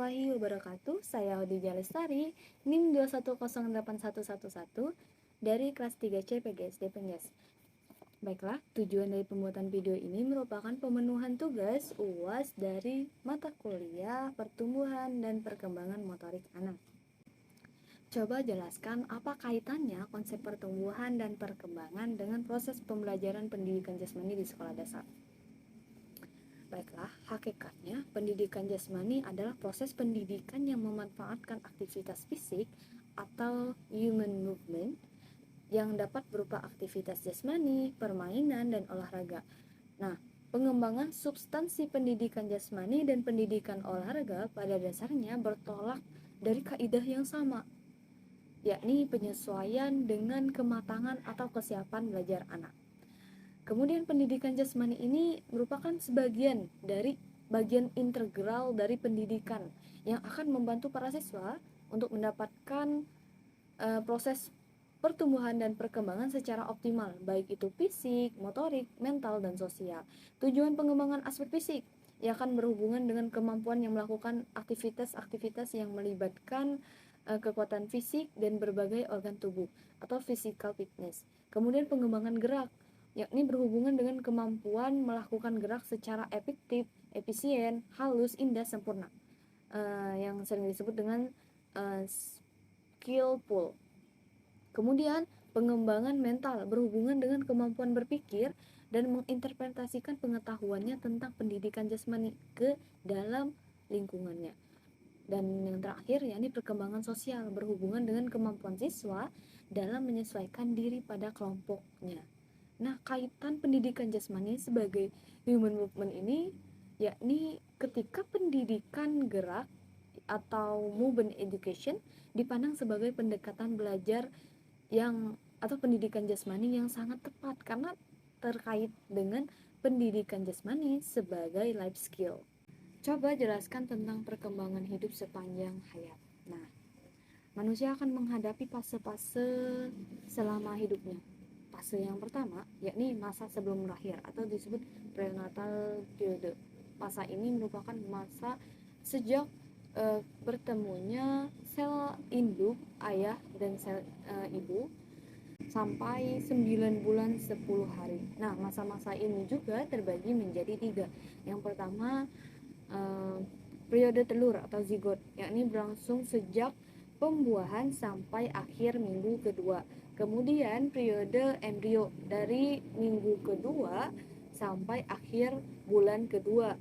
warahmatullahi wabarakatuh. Saya Hodijah Lestari, NIM 2108111 dari kelas 3C PGSD Pengges. Baiklah, tujuan dari pembuatan video ini merupakan pemenuhan tugas UAS dari mata kuliah pertumbuhan dan perkembangan motorik anak. Coba jelaskan apa kaitannya konsep pertumbuhan dan perkembangan dengan proses pembelajaran pendidikan jasmani di sekolah dasar. Baiklah, hakikatnya pendidikan jasmani adalah proses pendidikan yang memanfaatkan aktivitas fisik atau human movement yang dapat berupa aktivitas jasmani, permainan, dan olahraga. Nah, pengembangan substansi pendidikan jasmani dan pendidikan olahraga pada dasarnya bertolak dari kaidah yang sama, yakni penyesuaian dengan kematangan atau kesiapan belajar anak. Kemudian pendidikan jasmani ini merupakan sebagian dari bagian integral dari pendidikan yang akan membantu para siswa untuk mendapatkan proses pertumbuhan dan perkembangan secara optimal, baik itu fisik, motorik, mental, dan sosial. Tujuan pengembangan aspek fisik yang akan berhubungan dengan kemampuan yang melakukan aktivitas-aktivitas yang melibatkan kekuatan fisik dan berbagai organ tubuh atau physical fitness. Kemudian pengembangan gerak, yakni berhubungan dengan kemampuan melakukan gerak secara efektif, efisien, halus, indah, sempurna, yang sering disebut dengan skillful. Kemudian pengembangan mental berhubungan dengan kemampuan berpikir dan menginterpretasikan pengetahuannya tentang pendidikan jasmani ke dalam lingkungannya. Dan yang terakhir, yakni perkembangan sosial berhubungan dengan kemampuan siswa dalam menyesuaikan diri pada kelompoknya. Nah, kaitan pendidikan jasmani sebagai human movement ini yakni ketika pendidikan gerak atau movement education dipandang sebagai pendekatan belajar yang atau pendidikan jasmani yang sangat tepat karena terkait dengan pendidikan jasmani sebagai life skill. Coba jelaskan tentang perkembangan hidup sepanjang hayat. Nah, manusia akan menghadapi fase-fase selama hidupnya. Fase yang pertama, yakni masa sebelum lahir atau disebut prenatal period. Masa ini merupakan masa sejak bertemunya sel induk ayah dan sel ibu sampai 9 bulan 10 hari. Nah, masa-masa ini juga terbagi menjadi 3. Yang pertama, periode telur atau zigot, yakni berlangsung sejak pembuahan sampai akhir minggu kedua. Kemudian periode embrio dari minggu kedua sampai akhir bulan kedua.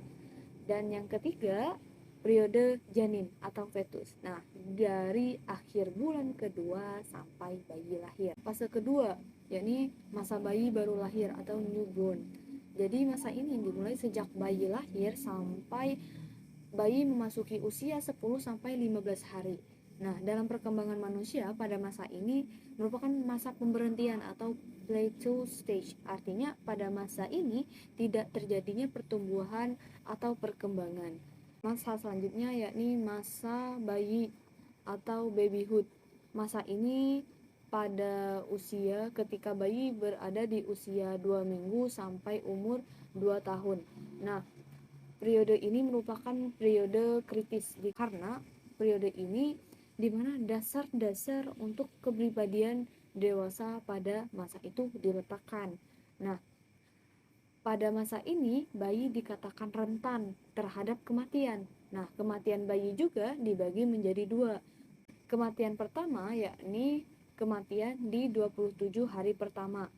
Dan yang ketiga, periode janin atau fetus. Nah, dari akhir bulan kedua sampai bayi lahir. Fase kedua, yakni masa bayi baru lahir atau newborn. Jadi masa ini dimulai sejak bayi lahir sampai bayi memasuki usia 10 sampai 15 hari. Nah, dalam perkembangan manusia pada masa ini merupakan masa pemberhentian atau plateau stage. Artinya pada masa ini tidak terjadinya pertumbuhan atau perkembangan. Masa selanjutnya yakni masa bayi atau babyhood. Masa ini pada usia ketika bayi berada di usia 2 minggu sampai umur 2 tahun. Nah, periode ini merupakan periode kritis karena periode ini di mana dasar-dasar untuk kepribadian dewasa pada masa itu diletakkan. Nah, pada masa ini bayi dikatakan rentan terhadap kematian. Nah, kematian bayi juga dibagi menjadi 2. Kematian pertama yakni kematian di 27 hari pertama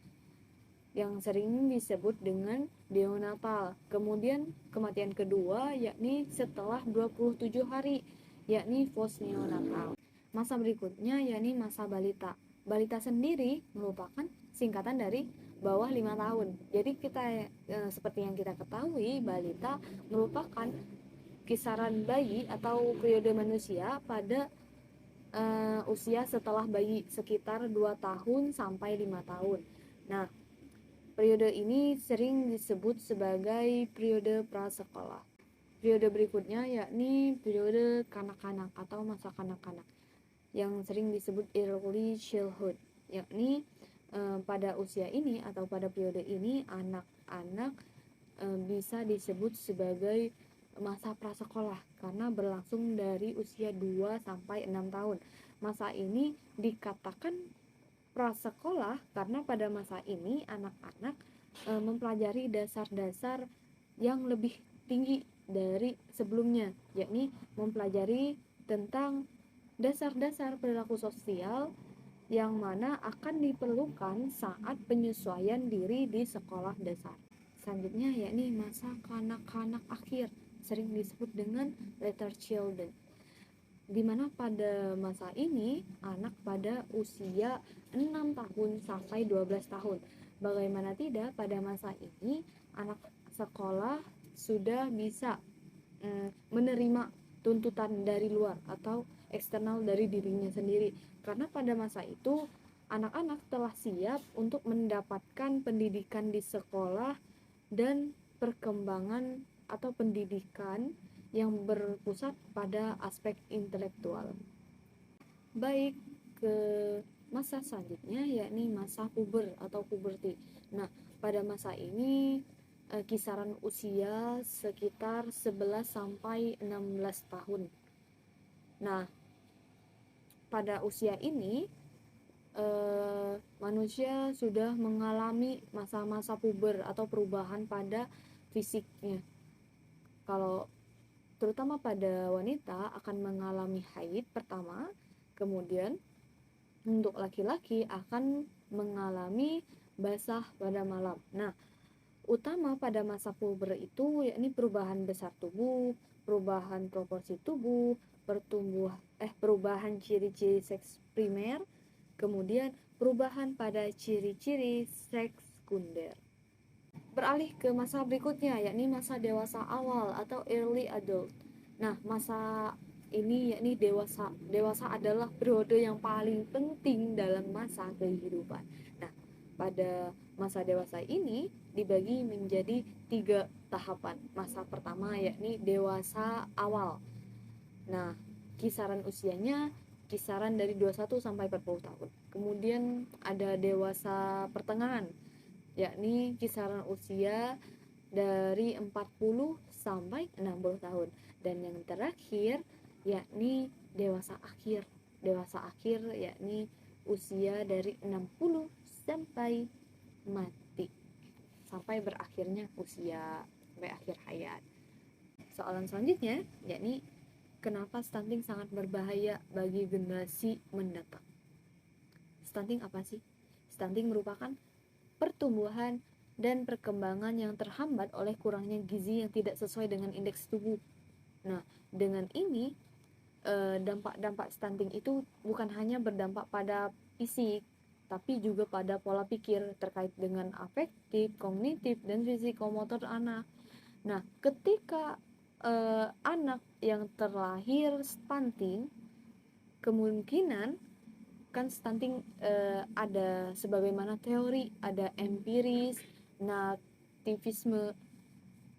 yang sering disebut dengan neonatal. Kemudian kematian kedua yakni setelah 27 hari, yakni postneonatal. Masa berikutnya yakni masa balita. Balita sendiri merupakan singkatan dari bawah 5 tahun. Jadi kita seperti yang kita ketahui, balita merupakan kisaran bayi atau periode manusia pada usia setelah bayi sekitar 2 tahun sampai 5 tahun. Nah, periode ini sering disebut sebagai periode prasekolah. Periode berikutnya yakni periode kanak-kanak atau masa kanak-kanak yang sering disebut early childhood, yakni pada usia ini atau pada periode ini anak-anak bisa disebut sebagai masa prasekolah karena berlangsung dari usia 2 sampai 6 tahun. Masa ini dikatakan prasekolah karena pada masa ini anak-anak mempelajari dasar-dasar yang lebih tinggi dari sebelumnya, yakni mempelajari tentang dasar-dasar perilaku sosial yang mana akan diperlukan saat penyesuaian diri di sekolah dasar. Selanjutnya yakni masa kanak-kanak akhir, sering disebut dengan later children, di mana pada masa ini anak pada usia 6 tahun sampai 12 tahun. Bagaimana tidak, pada masa ini anak sekolah sudah bisa menerima tuntutan dari luar atau eksternal dari dirinya sendiri, karena pada masa itu anak-anak telah siap untuk mendapatkan pendidikan di sekolah dan perkembangan atau pendidikan yang berpusat pada aspek intelektual. Baik, ke masa selanjutnya yakni masa puber atau puberti. Nah, pada masa ini kisaran usia sekitar 11 sampai 16 tahun. Nah, pada usia ini manusia sudah mengalami masa-masa puber atau perubahan pada fisiknya. Kalau terutama pada wanita akan mengalami haid pertama, kemudian untuk laki-laki akan mengalami basah pada malam. Nah, utama pada masa puber itu yakni perubahan besar tubuh, perubahan proporsi tubuh, perubahan ciri-ciri seks primer, kemudian perubahan pada ciri-ciri seks sekunder. Beralih ke masa berikutnya yakni masa dewasa awal atau early adult. Nah, masa ini yakni dewasa. Dewasa adalah periode yang paling penting dalam masa kehidupan. Nah, pada masa dewasa ini dibagi menjadi 3 tahapan. Masa pertama yakni dewasa awal. Nah, kisaran usianya kisaran dari 21 sampai 40 tahun. Kemudian ada dewasa pertengahan, yakni kisaran usia dari 40 sampai 60 tahun. Dan yang terakhir yakni dewasa akhir. Dewasa akhir yakni usia dari 60 sampai mati, sampai berakhirnya usia, sampai akhir hayat. Soalan selanjutnya yakni kenapa stunting sangat berbahaya bagi generasi mendatang? Stunting apa sih? Stunting merupakan pertumbuhan dan perkembangan yang terhambat oleh kurangnya gizi yang tidak sesuai dengan indeks tubuh. Nah, dengan ini dampak-dampak stunting itu bukan hanya berdampak pada fisik, tapi juga pada pola pikir terkait dengan afektif, kognitif, dan fisikomotor anak. Nah, ketika anak yang terlahir stunting, kemungkinan kan stunting ada sebagaimana teori, ada empiris, nativisme.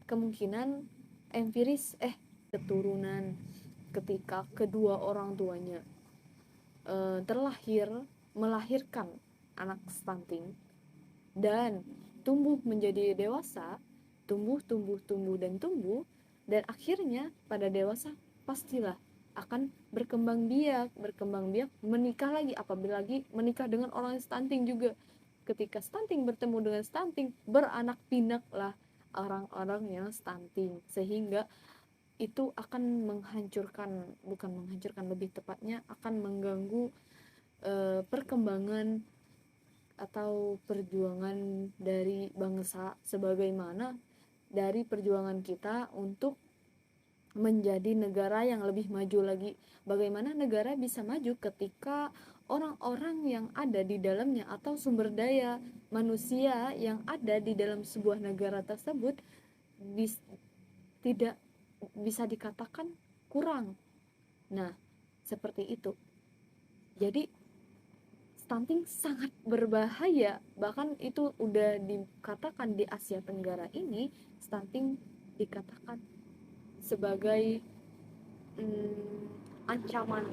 Kemungkinan empiris keturunan ketika kedua orang tuanya melahirkan anak stunting dan tumbuh menjadi dewasa, tumbuh dan akhirnya pada dewasa pastilah akan berkembang biak menikah lagi, apabila lagi menikah dengan orang yang stunting juga. Ketika stunting bertemu dengan stunting, beranak pinaklah orang-orang yang stunting, sehingga itu akan bukan menghancurkan, lebih tepatnya akan mengganggu perkembangan atau perjuangan dari bangsa, sebagaimana dari perjuangan kita untuk menjadi negara yang lebih maju lagi. Bagaimana negara bisa maju ketika orang-orang yang ada di dalamnya atau sumber daya manusia yang ada di dalam sebuah negara tersebut tidak bisa dikatakan kurang. Nah, seperti itu. Jadi stunting sangat berbahaya, bahkan itu udah dikatakan di Asia Tenggara ini stunting dikatakan sebagai ancaman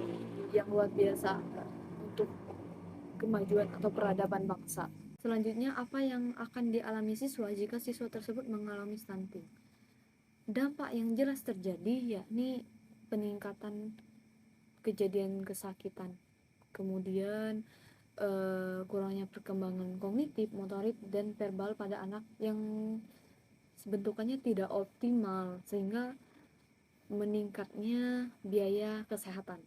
yang luar biasa untuk kemajuan atau peradaban bangsa. Selanjutnya, apa yang akan dialami siswa jika siswa tersebut mengalami stunting? dampak yang jelas terjadi yakni peningkatan kejadian kesakitan, kemudian kurangnya perkembangan kognitif, motorik, dan verbal pada anak yang bentukannya tidak optimal, sehingga meningkatnya biaya kesehatan.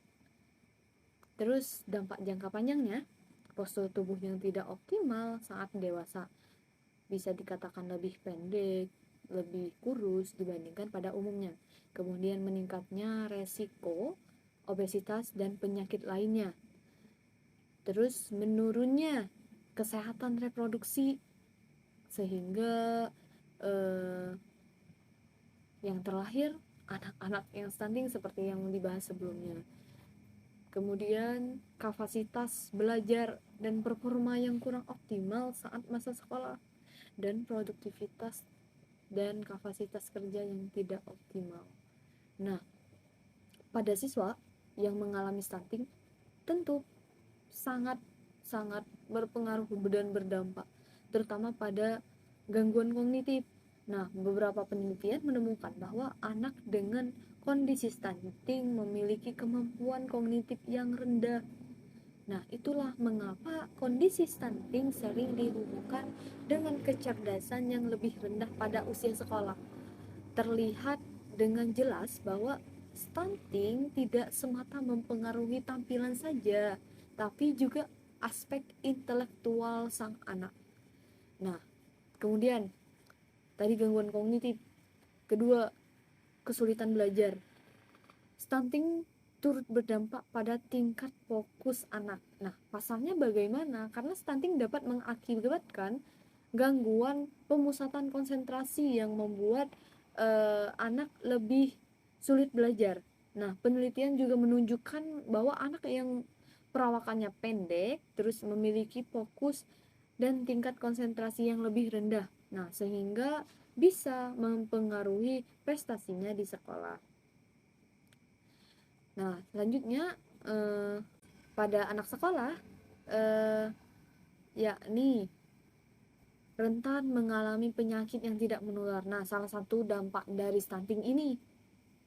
Terus dampak jangka panjangnya, postur tubuh yang tidak optimal saat dewasa bisa dikatakan lebih pendek, lebih kurus dibandingkan pada umumnya. Kemudian meningkatnya resiko obesitas dan penyakit lainnya. Terus menurunnya kesehatan reproduksi, sehingga yang terlahir anak-anak yang stunting seperti yang dibahas sebelumnya. Kemudian kapasitas belajar dan performa yang kurang optimal saat masa sekolah, dan produktivitas dan kapasitas kerja yang tidak optimal. Nah, pada siswa yang mengalami stunting tentu sangat berpengaruh dan berdampak, terutama pada gangguan kognitif. Nah, beberapa penelitian menemukan bahwa anak dengan kondisi stunting memiliki kemampuan kognitif yang rendah. Nah, itulah mengapa kondisi stunting sering dihubungkan dengan kecerdasan yang lebih rendah pada usia sekolah. Terlihat dengan jelas bahwa stunting tidak semata mempengaruhi tampilan saja, tapi juga aspek intelektual sang anak. Nah, kemudian tadi gangguan kognitif. Kedua, kesulitan belajar. Stunting turut berdampak pada tingkat fokus anak. Nah, pasalnya bagaimana? Karena stunting dapat mengakibatkan gangguan pemusatan konsentrasi yang membuat anak lebih sulit belajar. Nah, penelitian juga menunjukkan bahwa anak yang perawakannya pendek terus memiliki fokus dan tingkat konsentrasi yang lebih rendah. Nah, sehingga bisa mempengaruhi prestasinya di sekolah. Nah, selanjutnya pada anak sekolah yakni rentan mengalami penyakit yang tidak menular. Nah, salah satu dampak dari stunting ini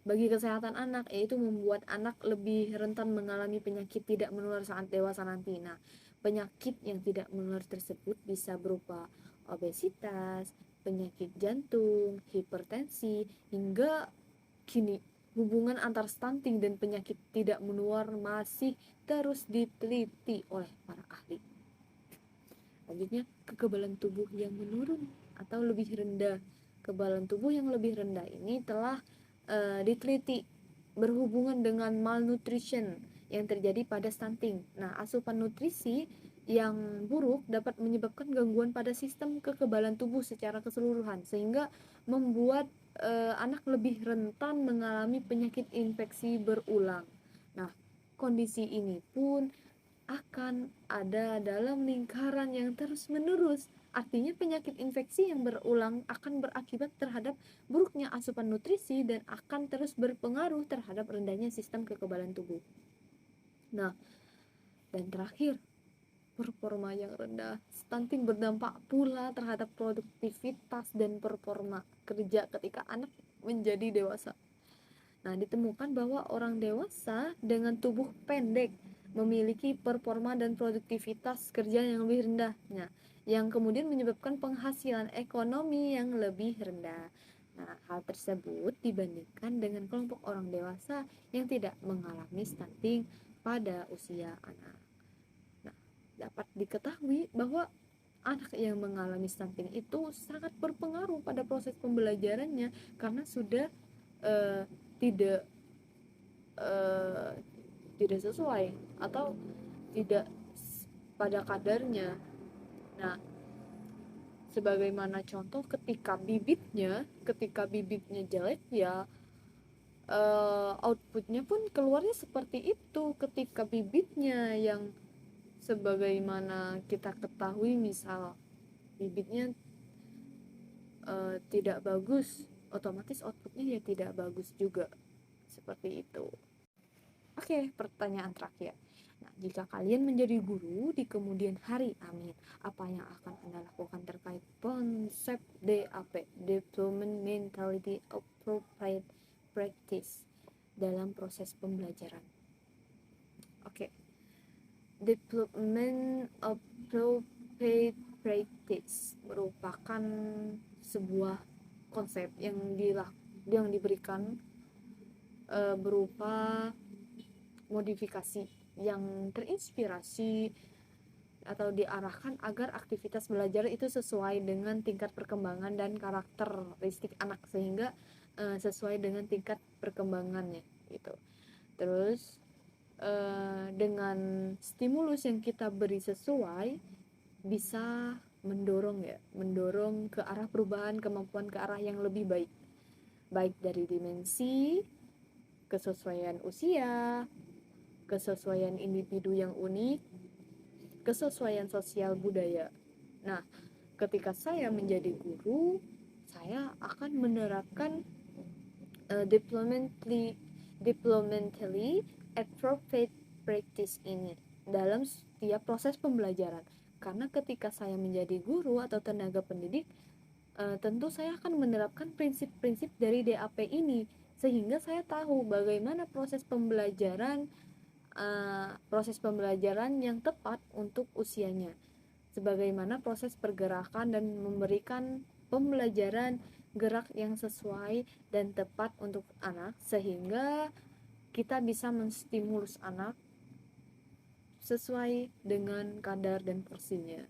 bagi kesehatan anak yaitu membuat anak lebih rentan mengalami penyakit tidak menular saat dewasa nanti. Nah, penyakit yang tidak menular tersebut bisa berupa obesitas, penyakit jantung, hipertensi, hingga kini hubungan antar stunting dan penyakit tidak menular masih terus diteliti oleh para ahli. Selanjutnya, kekebalan tubuh yang menurun atau lebih rendah. Kekebalan tubuh yang lebih rendah ini telah diteliti berhubungan dengan malnutrition yang terjadi pada stunting. Nah, asupan nutrisi yang buruk dapat menyebabkan gangguan pada sistem kekebalan tubuh secara keseluruhan, sehingga membuat anak lebih rentan mengalami penyakit infeksi berulang. Nah, kondisi ini pun akan ada dalam lingkaran yang terus-menerus. Artinya penyakit infeksi yang berulang akan berakibat terhadap buruknya asupan nutrisi dan akan terus berpengaruh terhadap rendahnya sistem kekebalan tubuh. Nah, dan terakhir, performa yang rendah. Stunting berdampak pula terhadap produktivitas dan performa kerja ketika anak menjadi dewasa. Nah, ditemukan bahwa orang dewasa dengan tubuh pendek memiliki performa dan produktivitas kerja yang lebih rendah, yang kemudian menyebabkan penghasilan ekonomi yang lebih rendah. Nah, hal tersebut dibandingkan dengan kelompok orang dewasa yang tidak mengalami stunting pada usia anak. Nah, dapat diketahui bahwa anak yang mengalami stunting itu sangat berpengaruh pada proses pembelajarannya karena sudah tidak uh, tidak sesuai atau tidak pada kadarnya. Nah, sebagaimana contoh ketika bibitnya jelek ya outputnya pun keluarnya seperti itu. Ketika bibitnya yang sebagaimana kita ketahui, misal bibitnya tidak bagus, otomatis outputnya ya tidak bagus juga, seperti itu. Oke, pertanyaan terakhir. Nah, jika kalian menjadi guru di kemudian hari, amin, apa yang akan Anda lakukan terkait konsep DAP, Deployment Mentality Appropriate Practice, dalam proses pembelajaran? Oke. Deployment Appropriate Practice merupakan sebuah konsep yang diberikan berupa modifikasi yang terinspirasi atau diarahkan agar aktivitas belajar itu sesuai dengan tingkat perkembangan dan karakteristik anak, sehingga sesuai dengan tingkat perkembangannya gitu. Terus dengan stimulus yang kita beri sesuai bisa mendorong ke arah perubahan kemampuan ke arah yang lebih baik dari dimensi, kesesuaian usia, kesesuaian individu yang unik, kesesuaian sosial budaya. Nah, ketika saya menjadi guru, saya akan menerapkan deploymentally appropriate practice ini dalam setiap proses pembelajaran. Karena ketika saya menjadi guru atau tenaga pendidik, tentu saya akan menerapkan prinsip-prinsip dari DAP ini, sehingga saya tahu bagaimana proses pembelajaran yang tepat untuk usianya, sebagaimana proses pergerakan dan memberikan pembelajaran gerak yang sesuai dan tepat untuk anak, sehingga kita bisa menstimulus anak sesuai dengan kadar dan porsinya.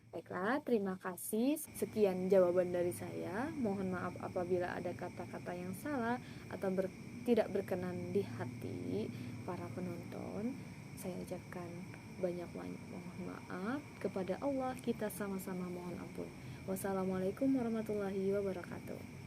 Baiklah, terima kasih. Sekian jawaban dari saya. Mohon maaf apabila ada kata-kata yang salah atau tidak berkenan di hati para penonton. Saya ucapkan banyak mohon maaf. Kepada Allah kita sama-sama mohon ampun. Wassalamualaikum warahmatullahi wabarakatuh.